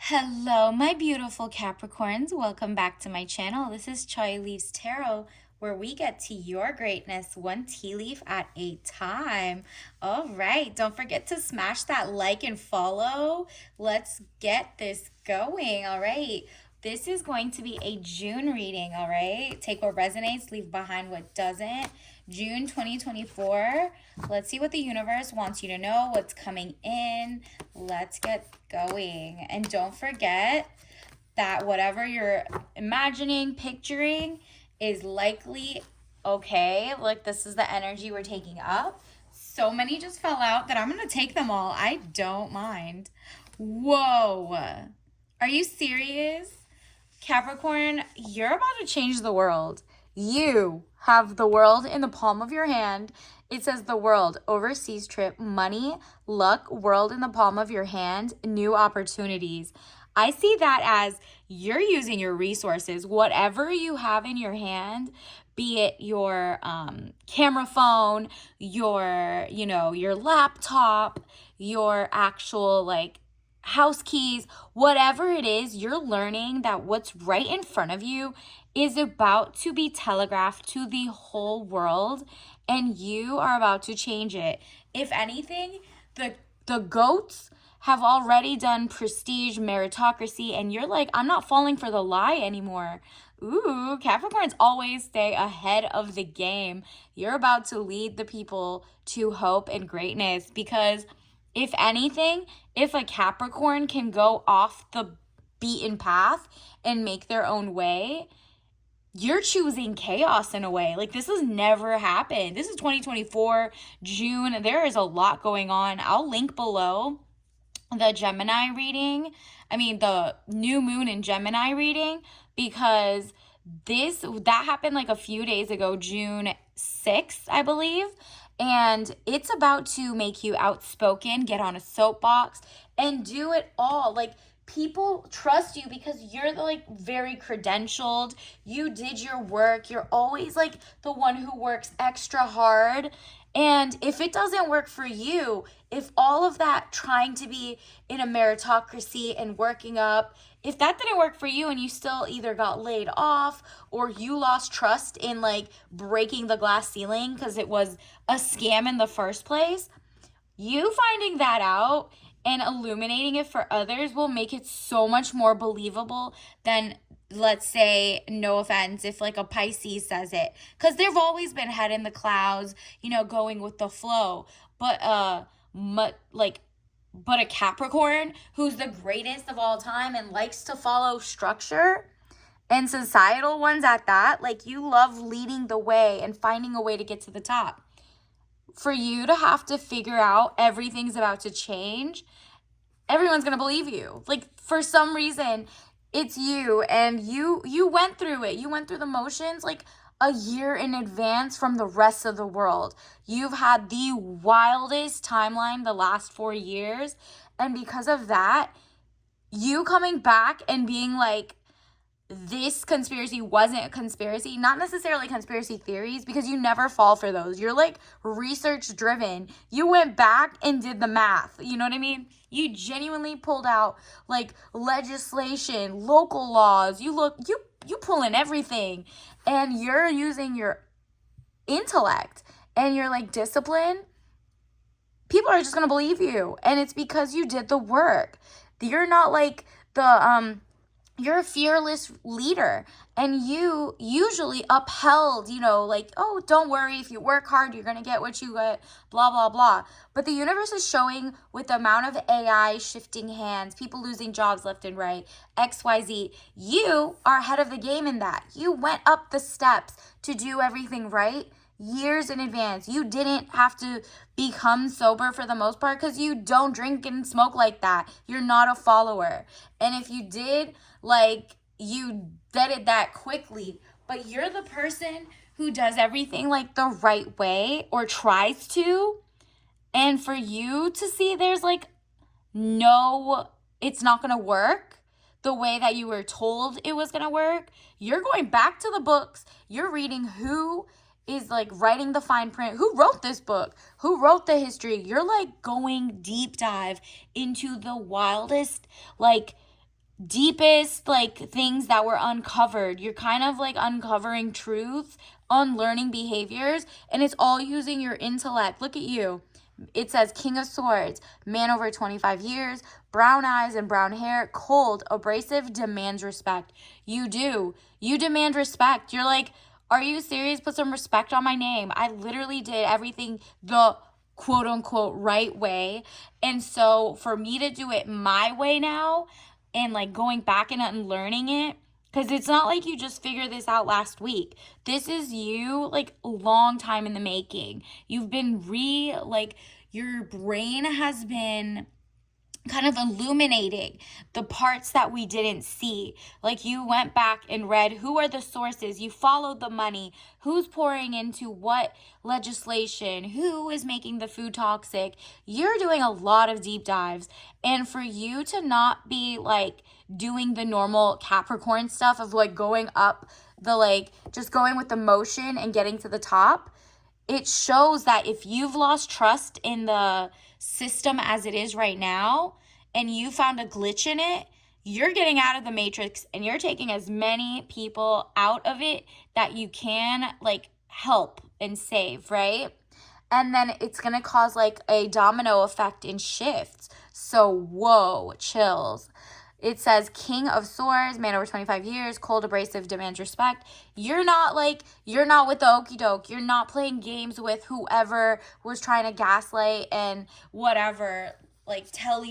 Hello, my beautiful Capricorns. Welcome back to my channel. This is Chai Leaves Tarot, where we get to your greatness one tea leaf at a time. All right, don't forget to smash that like and follow. Let's get this going. All right, this is going to be a June reading. All right, take what resonates, leave behind what doesn't. June 2024. Let's see what the universe wants you to know, what's coming in. Let's get going. And don't forget that whatever you're imagining, picturing is likely okay. Like, this is the energy we're taking up. So many just fell out that I'm going to take them all. I don't mind. Whoa. Are you serious? Capricorn, you're about to change the world. You have the world in the palm of your hand. It says the world, overseas trip, money, luck, world in the palm of your hand, new opportunities. I see that as you're using your resources, whatever you have in your hand, be it your camera phone, your laptop, your actual house keys, whatever it is, you're learning that what's right in front of you is about to be telegraphed to the whole world, and you are about to change it. If anything, the goats have already done prestige, meritocracy, and you're like, I'm not falling for the lie anymore. Ooh, Capricorns always stay ahead of the game. You're about to lead the people to hope and greatness, because if anything, if a Capricorn can go off the beaten path and make their own way, you're choosing chaos in a way. Like, this has never happened. This is 2024, June. There is a lot going on. I'll link below the Gemini reading. The new moon in Gemini reading, because that happened like a few days ago, June 6th, I believe. And it's about to make you outspoken, get on a soapbox, and do it all. Like, people trust you because you're very credentialed. You did your work. You're always like the one who works extra hard. And if it doesn't work for you, if all of that trying to be in a meritocracy and working up, if that didn't work for you and you still either got laid off or you lost trust in breaking the glass ceiling because it was a scam in the first place, you finding that out and illuminating it for others will make it so much more believable than, let's say, no offense, if a Pisces says it, because they've always been head in the clouds, going with the flow. But a Capricorn who's the greatest of all time and likes to follow structure, and societal ones at that, you love leading the way and finding a way to get to the top. For you to have to figure out everything's about to change, everyone's going to believe you. For some reason, it's you, and you went through it. You went through the motions a year in advance from the rest of the world. You've had the wildest timeline the last 4 years, and because of that, you coming back and being like, this conspiracy wasn't a conspiracy, not necessarily conspiracy theories, because you never fall for those. You're research driven. You went back and did the math. You know what I mean? You genuinely pulled out legislation, local laws. You pull in everything, and you're using your intellect and your discipline. People are just going to believe you, and it's because you did the work. You're not you're a fearless leader, and you usually upheld, oh, don't worry, if you work hard, you're going to get what you get, blah, blah, blah. But the universe is showing, with the amount of AI shifting hands, people losing jobs left and right, XYZ, you are ahead of the game in that. You went up the steps to do everything right years in advance. You didn't have to become sober for the most part because you don't drink and smoke like that. You're not a follower. And if you did, you did it that quickly. But you're the person who does everything the right way, or tries to. And for you to see there's no, it's not going to work the way that you were told it was going to work, you're going back to the books. You're reading who is writing the fine print, who wrote this book, who wrote the history. You're going deep dive into the wildest deepest like things that were uncovered. You're kind of like uncovering truths, unlearning behaviors, and it's all using your intellect. Look at you. It says King of Swords, man over 25 years, brown eyes and brown hair, cold, abrasive, demands respect. You do. You demand respect. You're like, are you serious? Put some respect on my name. I literally did everything the quote unquote right way. And so for me to do it my way now and like going back and unlearning it, because it's not like you just figured this out last week. This is you like a long time in the making. You've been like your brain has been kind of illuminating the parts that we didn't see. Like you went back and read who are the sources, you followed the money, who's pouring into what legislation, who is making the food toxic. You're doing a lot of deep dives. And for you to not be like doing the normal Capricorn stuff of like going up the like just going with the motion and getting to the top, it shows that if you've lost trust in the system as it is right now and you found a glitch in it, you're getting out of the matrix and you're taking as many people out of it that you can like help and save, right? And then it's going to cause like a domino effect in shifts. So, whoa, chills. It says King of Swords, man over 25 years, cold, abrasive, demands respect. You're not with the okie doke. You're not playing games with whoever was trying to gaslight and whatever, like tell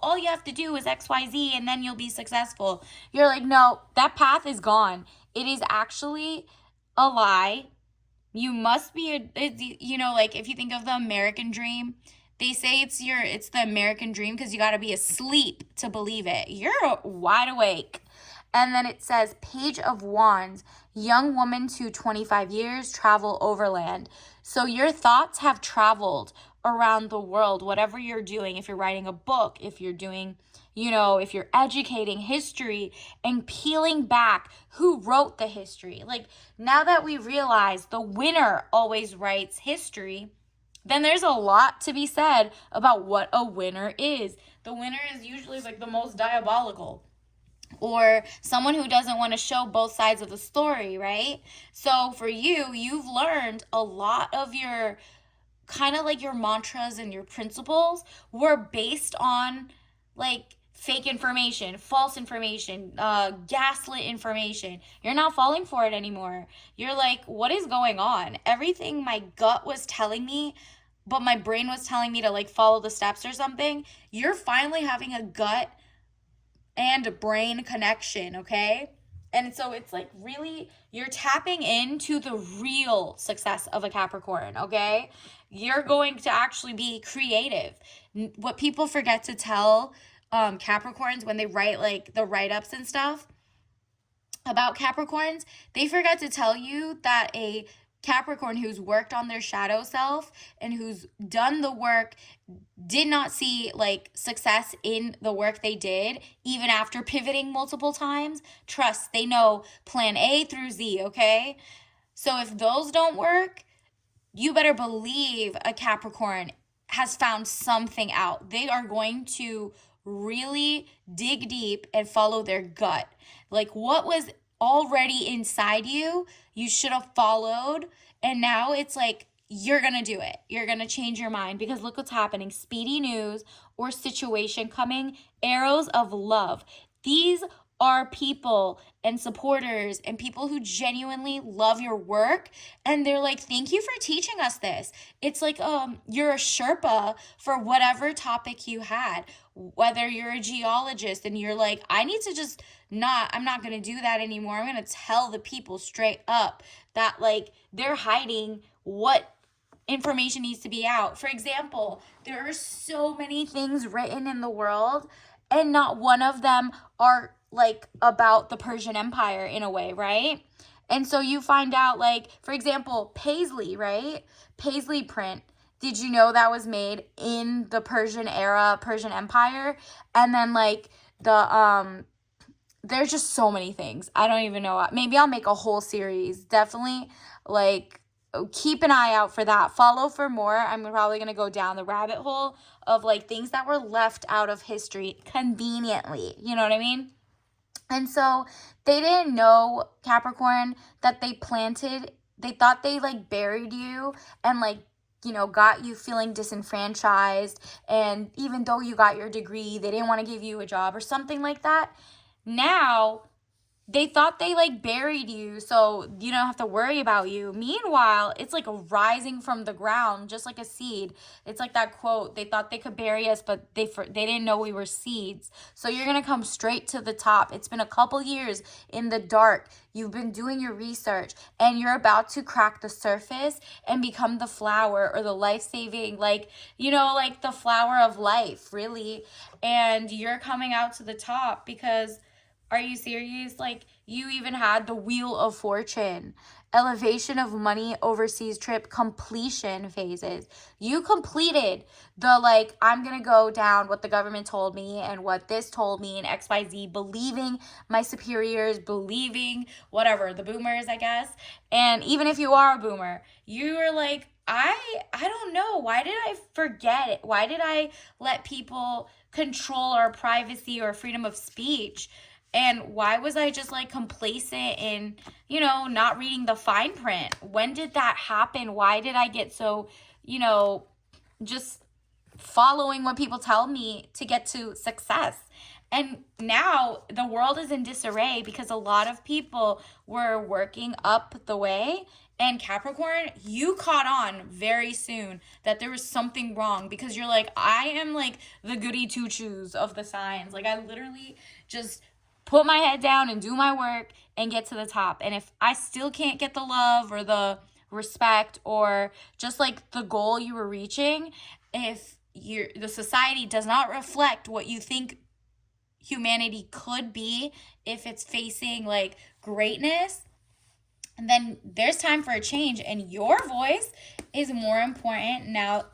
all you have to do is XYZ and then you'll be successful. You're like, no, that path is gone. It is actually a lie. You must be like if you think of the American dream, they say it's the American dream because you got to be asleep to believe it. You're wide awake. And then it says Page of Wands, young woman to 25 years, travel overland. So your thoughts have traveled around the world, whatever you're doing. If you're writing a book, if you're doing, if you're educating history and peeling back who wrote the history. Like now that we realize the winner always writes history, then there's a lot to be said about what a winner is. The winner is usually like the most diabolical or someone who doesn't want to show both sides of the story, right? So for you've learned a lot of your kind of like your mantras and your principles were based on like fake information, false information, gaslit information. You're not falling for it anymore. You're like, what is going on? Everything my gut was telling me, but my brain was telling me to like follow the steps or something. You're finally having a gut and a brain connection, okay? And so it's like really, you're tapping into the real success of a Capricorn, okay? You're going to actually be creative. What people forget to tell Capricorns when they write like the write-ups and stuff about Capricorns, they forget to tell you that a Capricorn who's worked on their shadow self and who's done the work did not see like success in the work they did even after pivoting multiple times. Trust, they know plan A through Z, okay? So if those don't work, you better believe a Capricorn has found something out. They are going to really dig deep and follow their gut. Like what was already inside you, you should have followed. And now it's like, you're going to do it. You're going to change your mind because look what's happening. Speedy news or situation coming, arrows of love. These are people and supporters and people who genuinely love your work. And they're like, thank you for teaching us this. It's like, you're a Sherpa for whatever topic you had, whether you're a geologist and you're like, I'm not going to do that anymore. I'm going to tell the people straight up that like they're hiding what information needs to be out. For example, there are so many things written in the world and not one of them are like about the Persian Empire in a way, right? And so you find out like, for example, Paisley, right? Paisley print. Did you know that was made in the Persian era, Persian Empire? And then like there's just so many things. I don't even know. Maybe I'll make a whole series. Definitely like keep an eye out for that. Follow for more. I'm probably going to go down the rabbit hole of like things that were left out of history conveniently. You know what I mean? And so they didn't know, Capricorn, that they thought they like buried you and like, got you feeling disenfranchised. And even though you got your degree, they didn't want to give you a job or something like that. Now they thought they like buried you so you don't have to worry about you. Meanwhile, it's like rising from the ground just like a seed. It's like that quote, they thought they could bury us, but they didn't know we were seeds. So you're going to come straight to the top. It's been a couple years in the dark. You've been doing your research and you're about to crack the surface and become the flower or the life-saving, like, like the flower of life, really. And you're coming out to the top because, are you serious? Like, you even had the Wheel of Fortune, elevation of money, overseas trip, completion phases. You completed the, like, I'm going to go down what the government told me and what this told me and XYZ, believing my superiors, believing whatever, the boomers, I guess. And even if you are a boomer, you were like, I don't know. Why did I forget it? Why did I let people control our privacy or freedom of speech? And why was I just like complacent in, not reading the fine print? When did that happen? Why did I get so, just following what people tell me to get to success? And now the world is in disarray because a lot of people were working up the way. And Capricorn, you caught on very soon that there was something wrong because you're like, I am like the goody two shoes of the signs. Like, I literally just put my head down and do my work and get to the top. And if I still can't get the love or the respect or just like the goal you were reaching, if the society does not reflect what you think humanity could be, if it's facing like greatness, then there's time for a change. And your voice is more important now,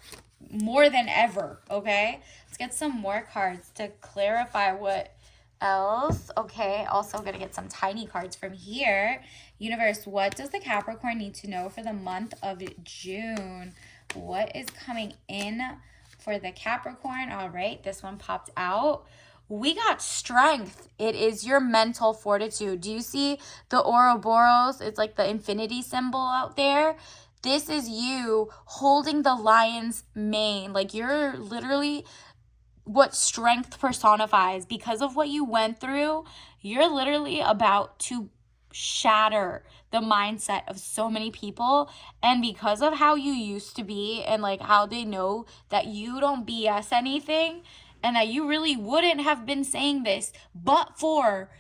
more than ever. Okay, let's get some more cards to clarify what else. Okay, also gonna get some tiny cards from here. Universe, what does the Capricorn need to know for the month of June? What is coming in for the Capricorn? All right, this one popped out. We got strength. It is your mental fortitude. Do you see the Ouroboros? It's like the infinity symbol out there. This is you holding the lion's mane. Like, you're literally what strength personifies. Because of what you went through, you're literally about to shatter the mindset of so many people. And because of how you used to be and like how they know that you don't BS anything and that you really wouldn't have been saying this but for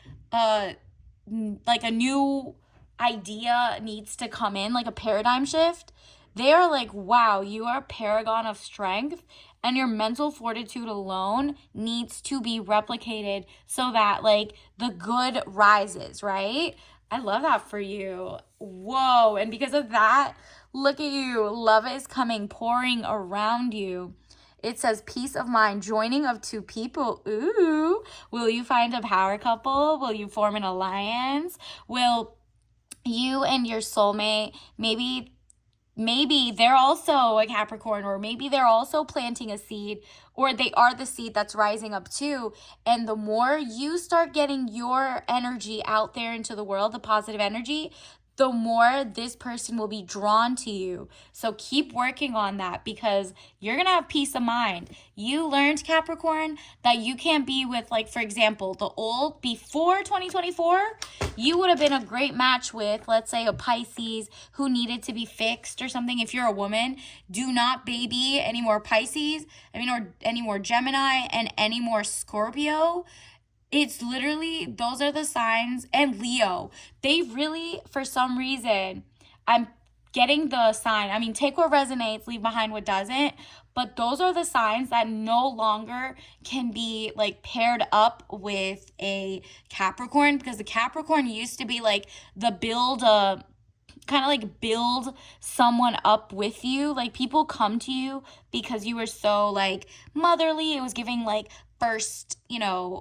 like a new idea needs to come in, like a paradigm shift, they are like, wow, you are a paragon of strength, and your mental fortitude alone needs to be replicated so that like the good rises, right? I love that for you. Whoa. And because of that, look at you. Love is coming, pouring around you. It says peace of mind, joining of two people. Ooh. Will you find a power couple? Will you form an alliance? Will you and your soulmate, maybe they're also a Capricorn, or maybe they're also planting a seed, or they are the seed that's rising up too. And the more you start getting your energy out there into the world, the positive energy, the more this person will be drawn to you. So keep working on that because you're going to have peace of mind. You learned, Capricorn, that you can't be with, like, for example, the old before 2024, you would have been a great match with, let's say, a Pisces who needed to be fixed or something. If you're a woman, do not baby any more Pisces, or any more Gemini and any more Scorpio. It's literally, those are the signs. And Leo, they really, for some reason, I'm getting the sign. Take what resonates, leave behind what doesn't. But those are the signs that no longer can be like paired up with a Capricorn, because the Capricorn used to be like the build a kind of like build someone up with you. Like people come to you because you were so like motherly. It was giving like first,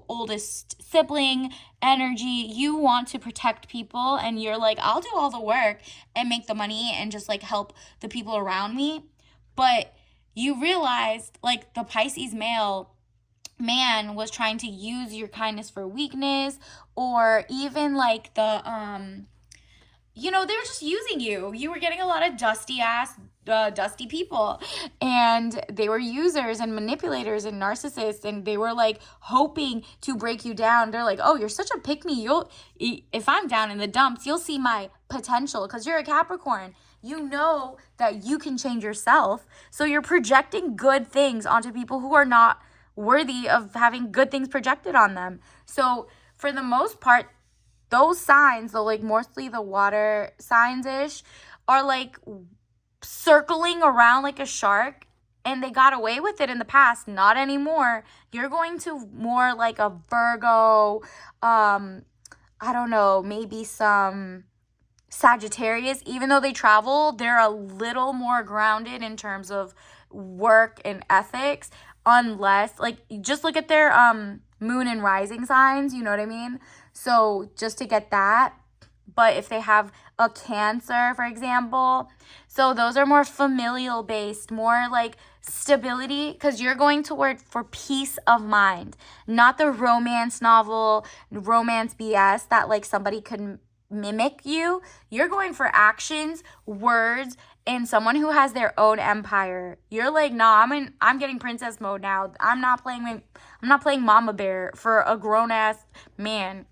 oldest sibling energy. You want to protect people and you're like, I'll do all the work and make the money and just like help the people around me. But you realized like the Pisces male man was trying to use your kindness for weakness, or even like they were just using you. You were getting a lot of dusty people, and they were users and manipulators and narcissists, and they were like hoping to break you down. They're like, oh, you're such a pick me. If I'm down in the dumps, you'll see my potential because you're a Capricorn. You know that you can change yourself. So you're projecting good things onto people who are not worthy of having good things projected on them. So for the most part, those signs, though, like mostly the water signs ish, are like circling around like a shark, and they got away with it in the past. Not anymore. You're going to more like a Virgo, I don't know, maybe some Sagittarius. Even though they travel, they're a little more grounded in terms of work and ethics, unless like just look at their moon and rising signs, you know what I mean? So just to get that. But if they have a Cancer, for example, so those are more familial based, more like stability, because you're going to work for peace of mind, not the romance novel, romance BS that like somebody could mimic you. You're going for actions, words, and someone who has their own empire. You're like, nah, I'm getting princess mode now. I'm not playing mama bear for a grown ass man.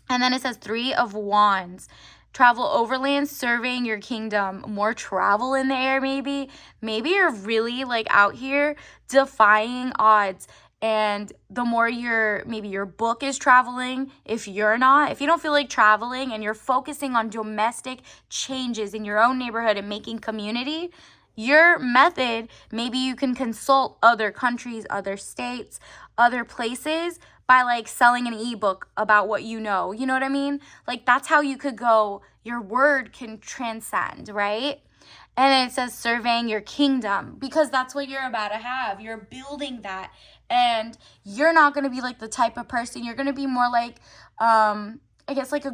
And then it says 3 of Wands. Travel overland, surveying your kingdom. More travel in the air, maybe. Maybe you're really like out here defying odds. And the more maybe your book is traveling, if you don't feel like traveling and you're focusing on domestic changes in your own neighborhood and making community, your method, maybe you can consult other countries, other states, other places by like selling an ebook about what you know. You know what I mean? Like that's how you could go. Your word can transcend, right? And then it says surveying your kingdom, because that's what you're about to have. You're building that. And you're not going to be like the type of person. You're going to be more like, I guess like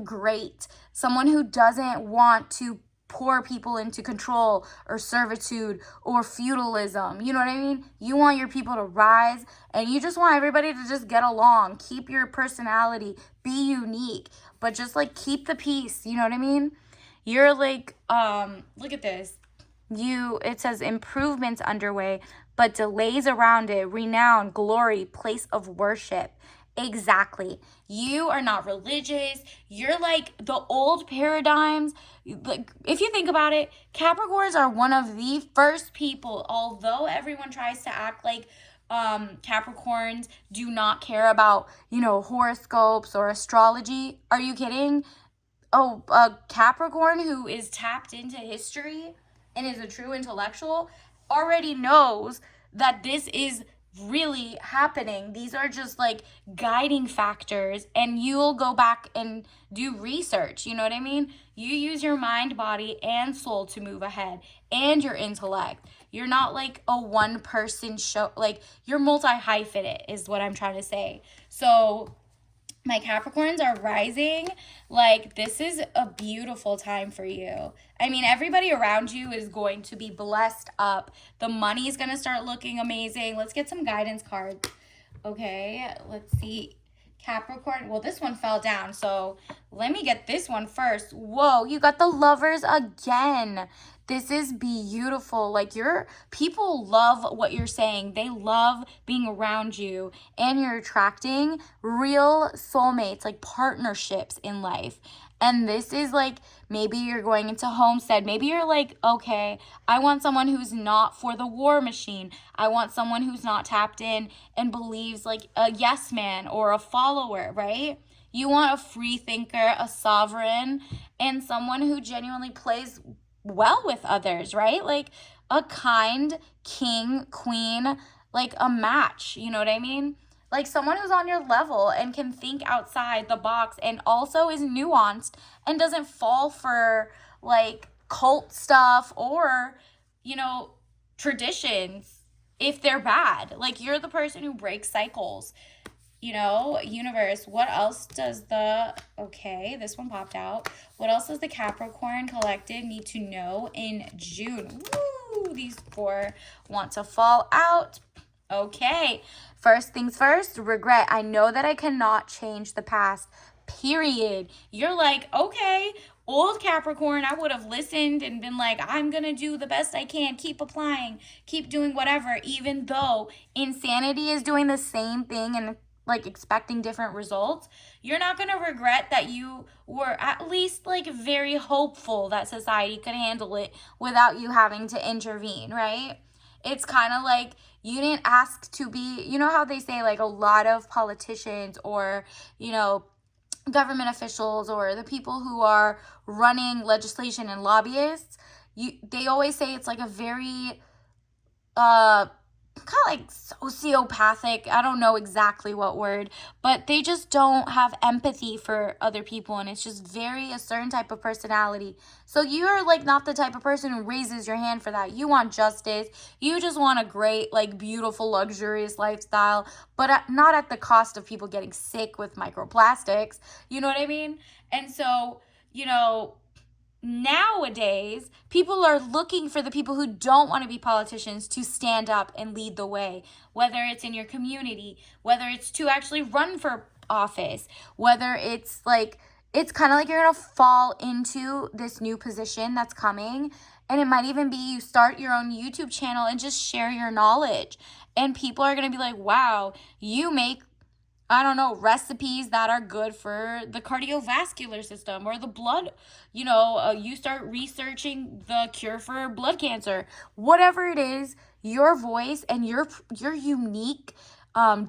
someone who doesn't want to pour people into control or servitude or feudalism. You know what I mean? You want your people to rise, and you just want everybody to just get along. Keep your personality, be unique, but just like keep the peace. You know what I mean? You're like, look at this. It says improvements underway, but delays around it, renown, glory, place of worship. Exactly. You are not religious. You're like the old paradigms. Like if you think about it, Capricorns are one of the first people, although everyone tries to act like Capricorns do not care about, horoscopes or astrology. Are you kidding? Oh, a Capricorn who is tapped into history and is a true intellectual already knows that this is really happening. These are just like guiding factors, and you'll go back and do research. You know what I mean? You use your mind, body, and soul to move ahead, and your intellect. You're not like a one person show, like you're multi hyphenate is what I'm trying to say. So my Capricorns are rising. Like, this is a beautiful time for you. I mean, everybody around you is going to be blessed up. The money is going to start looking amazing. Let's get some guidance cards. Okay, let's see. Capricorn. Well, this one fell down, so let me get this one first. Whoa, you got the Lovers again. This is beautiful. Like, people love what you're saying. They love being around you, and you're attracting real soulmates, like partnerships in life. And this is like, maybe you're going into homestead. Maybe you're like, okay, I want someone who's not for the war machine. I want someone who's not tapped in and believes like a yes man or a follower, right? You want a free thinker, a sovereign, and someone who genuinely plays well with others, right? Like a kind king, queen, like a match, you know what I mean? Like someone who's on your level and can think outside the box and also is nuanced and doesn't fall for like cult stuff or, traditions if they're bad. Like, you're the person who breaks cycles. Universe, what else does okay, this one popped out. What else does the Capricorn collective need to know in June? Woo! These four want to fall out. Okay, first things first, regret. I know that I cannot change the past, period. You're like, okay, old Capricorn, I would have listened and been like, I'm gonna do the best I can, keep applying, keep doing whatever, even though insanity is doing the same thing and like expecting different results. You're not gonna regret that you were at least like very hopeful that society could handle it without you having to intervene, right? It's kind of like you didn't ask to be, how they say like a lot of politicians or, government officials or the people who are running legislation and lobbyists, they always say it's like a very kind of like sociopathic, I don't know exactly what word, but they just don't have empathy for other people, and it's just very a certain type of personality. So you're like not the type of person who raises your hand for that. You want justice, you just want a great, like, beautiful, luxurious lifestyle, but not at the cost of people getting sick with microplastics, you know what I mean? And so, nowadays, people are looking for the people who don't want to be politicians to stand up and lead the way, whether it's in your community, whether it's to actually run for office, whether it's like, it's kind of like you're going to fall into this new position that's coming. And it might even be you start your own YouTube channel and just share your knowledge. And people are going to be like, wow, you make, I don't know, recipes that are good for the cardiovascular system or the blood. You start researching the cure for blood cancer. Whatever it is, your voice and your unique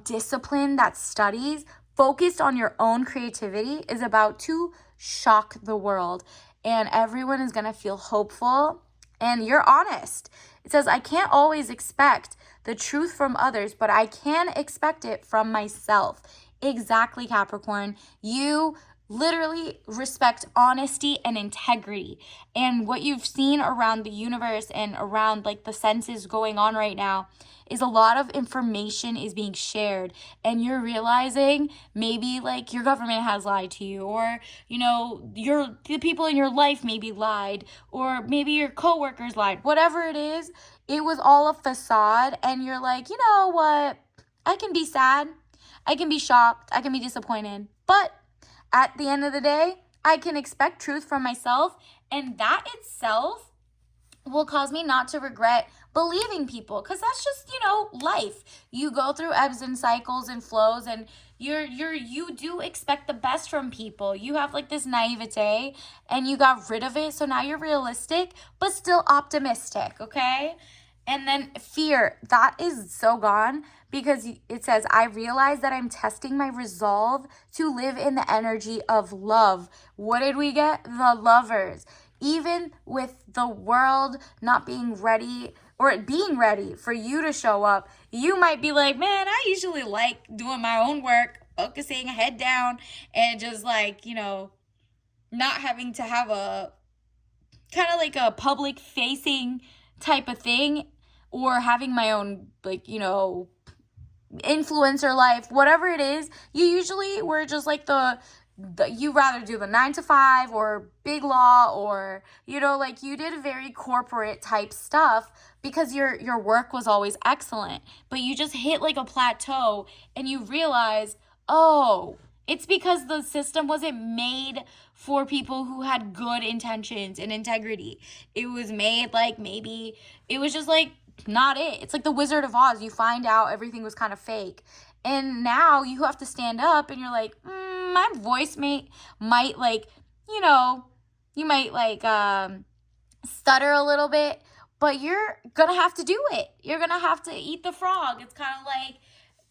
discipline that studies focused on your own creativity is about to shock the world. And everyone is going to feel hopeful and you're honest. It says, I can't always expect the truth from others, but I can expect it from myself. Exactly, Capricorn. You literally respect honesty and integrity. And what you've seen around the universe and around like the senses going on right now is a lot of information is being shared, and you're realizing maybe like your government has lied to you, or the people in your life maybe lied, or maybe your coworkers lied. Whatever it is, it was all a facade, and you're like, you know what? I can be sad, I can be shocked, I can be disappointed, but at the end of the day, I can expect truth from myself, and that itself will cause me not to regret believing people, because that's just, life. You go through ebbs and cycles and flows, and you do expect the best from people. You have like this naivete and you got rid of it, so now you're realistic but still optimistic, okay? And then fear, that is so gone, because it says, I realize that I'm testing my resolve to live in the energy of love. What did we get? The Lovers. Even with the world not being ready, or it being ready for you to show up, you might be like, man, I usually like doing my own work, focusing, head down, and just like, not having to have a kind of like a public facing type of thing, or having my own, like, influencer life, whatever it is. You usually were just like you rather do the 9 to 5 or big law, or like you did very corporate type stuff because your work was always excellent, but you just hit like a plateau and you realize, oh, it's because the system wasn't made for people who had good intentions and integrity. It was made like, maybe it was just like not it. It's like the Wizard of Oz. You find out everything was kind of fake. And now you have to stand up and you're like, my voice might like, you might like stutter a little bit, but you're going to have to do it. You're going to have to eat the frog. It's kind of like,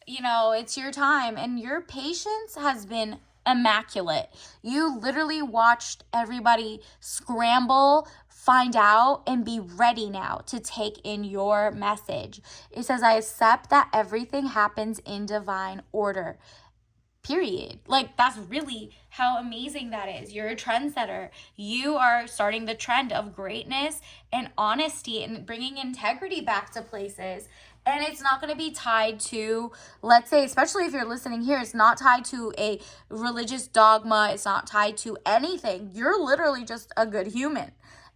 it's your time, and your patience has been immaculate. You literally watched everybody scramble, find out, and be ready now to take in your message. It says, I accept that everything happens in divine order. period. Like, that's really how amazing that is. You're a trendsetter. You are starting the trend of greatness and honesty and bringing integrity back to places. And it's not going to be tied to, let's say, especially if you're listening here, it's not tied to a religious dogma. It's not tied to anything. You're literally just a good human.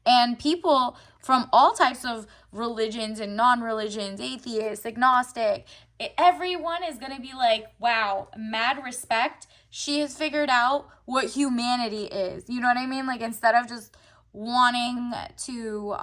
And people from all types of religions and non-religions, atheists, agnostic, everyone is going to be like, wow, mad respect. She has figured out what humanity is. You know what I mean? Like, instead of just wanting to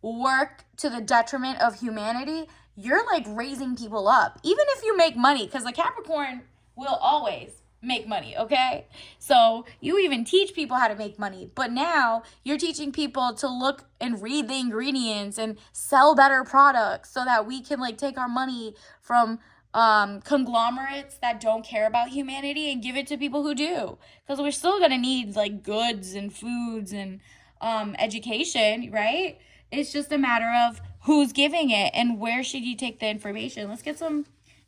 work to the detriment of humanity, you're like raising people up. Even if you make money, because the Capricorn will always make money, okay? So you even teach people how to make money, but now you're teaching people to look and read the ingredients and sell better products so that we can like take our money from conglomerates that don't care about humanity and give it to people who do, because we're still gonna need like goods and foods and education, right? It's just a matter of who's giving it and where should you take the information. Let's get some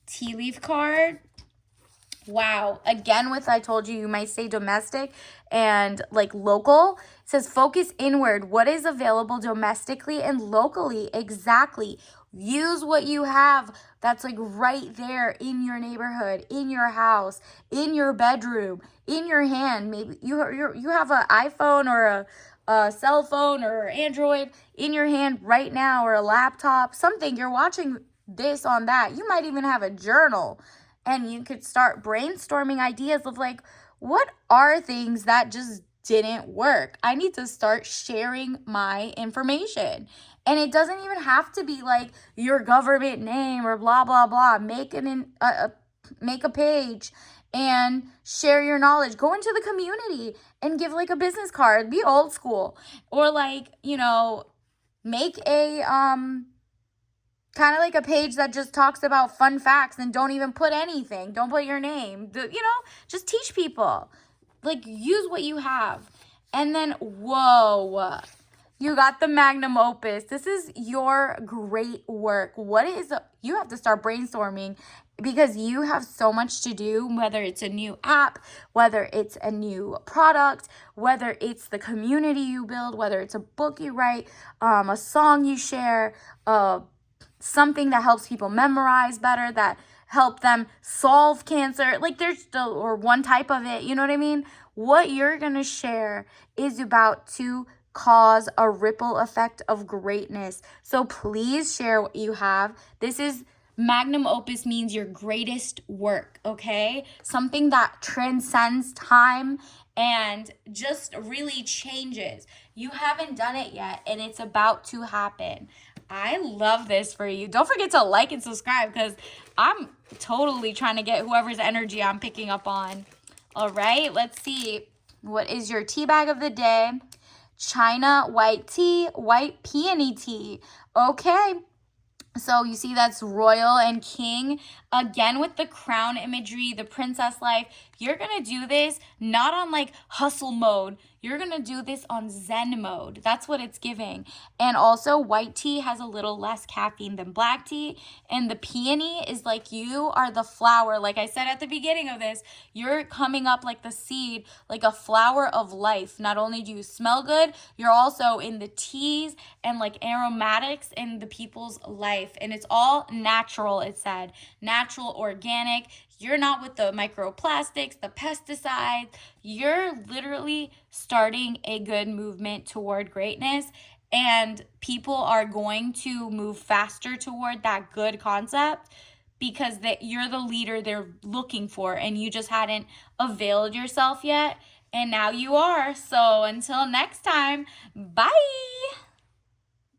tea leaf card. Wow. Again, with I told you, you might say domestic and like local. It says focus inward. What is available domestically and locally? Exactly. Use what you have that's like right there in your neighborhood, in your house, in your bedroom, in your hand. Maybe you have an iPhone or a cell phone or Android in your hand right now, or a laptop, something. You're watching this on that. You might even have a journal. And you could start brainstorming ideas of like, what are things that just didn't work? I need to start sharing my information. And it doesn't even have to be like your government name or blah, blah, blah. Make a page and share your knowledge. Go into the community and give like a business card. Be old school. Or like, make a kind of like a page that just talks about fun facts and don't even put anything. Don't put your name. Just teach people. Like, use what you have. And then, whoa, you got the magnum opus. This is your great work. You have to start brainstorming, because you have so much to do, whether it's a new app, whether it's a new product, whether it's the community you build, whether it's a book you write, a song you share, something that helps people memorize better, that help them solve cancer. Like, there's still, or one type of it, you know what I mean? What you're going to share is about to cause a ripple effect of greatness. So please share what you have. This is magnum opus, means your greatest work, okay? Something that transcends time and just really changes. You haven't done it yet, and it's about to happen. I love this for you. Don't forget to like and subscribe, because I'm totally trying to get whoever's energy I'm picking up on. All right, let's see. What is your tea bag of the day? China white tea, white peony tea. Okay. So you see that's royal and king. Again, with the crown imagery, the princess life. You're going to do this not on like hustle mode. You're going to do this on zen mode. That's what it's giving. And also, white tea has a little less caffeine than black tea. And the peony is like, you are the flower. Like I said at the beginning of this, you're coming up like the seed, like a flower of life. Not only do you smell good, you're also in the teas and like aromatics in the people's life. And it's all natural, it said. Natural, organic. You're not with the microplastics, the pesticides. You're literally starting a good movement toward greatness, and people are going to move faster toward that good concept, because you're the leader they're looking for, and you just hadn't availed yourself yet, and now you are. So until next time, bye.